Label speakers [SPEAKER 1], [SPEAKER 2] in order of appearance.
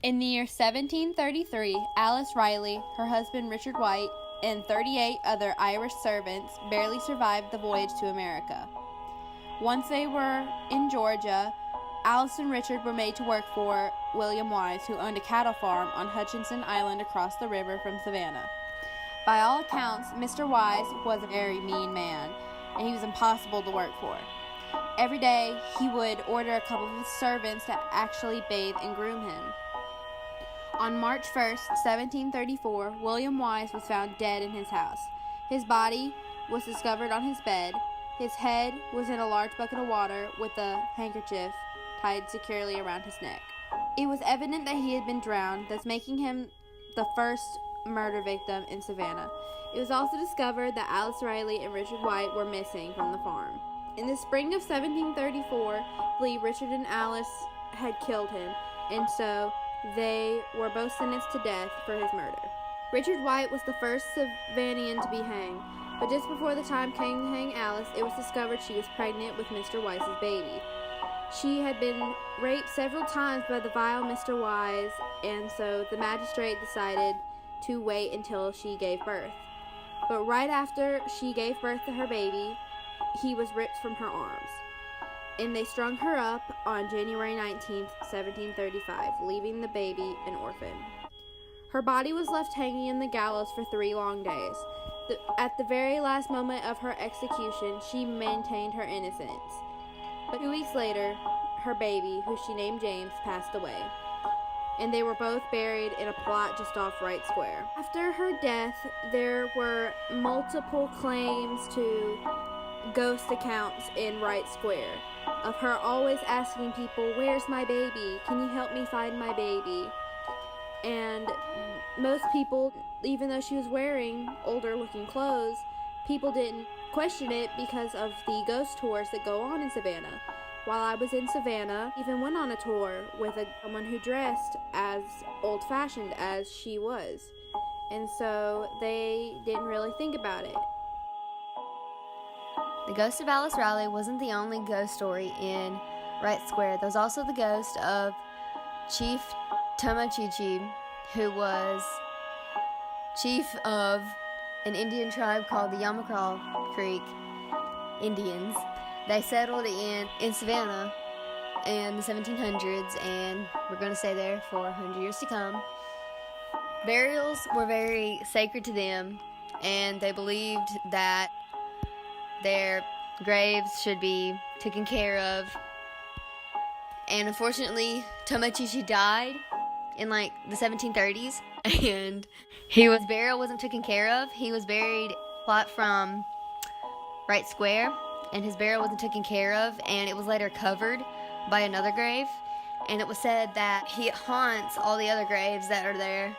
[SPEAKER 1] In the year 1733, Alice Riley, her husband Richard Wright, and 38 other Irish servants barely survived the voyage to America. Once they were in Georgia, Alice and Richard were made to work for William Wise, who owned a cattle farm on Hutchinson Island across the river from Savannah. By all accounts, Mr. Wise was a very mean man, and he was impossible to work for. Every day, he would order a couple of his servants to actually bathe and groom him. On March 1st, 1734, William Wise was found dead in his house. His body was discovered on his bed. His head was in a large bucket of water with a handkerchief tied securely around his neck. It was evident that he had been drowned, thus making him the first murder victim in Savannah. It was also discovered that Alice Riley and Richard Wright were missing from the farm. In the spring of 1734, Richard and Alice had killed him, and so they were both sentenced to death for his murder. Richard Wright was the first Savannaian to be hanged, but just before the time came to hang Alice, it was discovered she was pregnant with Mr. Wise's baby. She had been raped several times by the vile Mr. Wise, and so the magistrate decided to wait until she gave birth. But right after she gave birth to her baby, he was ripped from her arms, and they strung her up on January 19th, 1735, leaving the baby an orphan. Her body was left hanging in the gallows for 3 long days. At the very last moment of her execution, she maintained her innocence. But 2 weeks later, her baby, who she named James, passed away, and they were both buried in a plot just off Wright Square. After her death, there were multiple claims to ghost accounts in Wright Square of her always asking people, "Where's my baby? Can you help me find my baby?" And most people, even though she was wearing older looking clothes, people didn't question it because of the ghost tours that go on in Savannah. While I was in Savannah, I even went on a tour with someone who dressed as old-fashioned as she was. And so they didn't really think about it.
[SPEAKER 2] The ghost of Alice Riley wasn't the only ghost story in Wright Square. There was also the ghost of Chief Tomochichi, who was chief of an Indian tribe called the Yamacraw Creek Indians. They settled in Savannah in the 1700s, and we're going to stay there for 100 years to come. Burials were very sacred to them, and they believed that their graves should be taken care of. And unfortunately, Tomochichi died in the 1730s, and his burial wasn't taken care of. He was buried a plot from Wright Square, and his burial wasn't taken care of, and it was later covered by another grave. And it was said that he haunts all the other graves that are there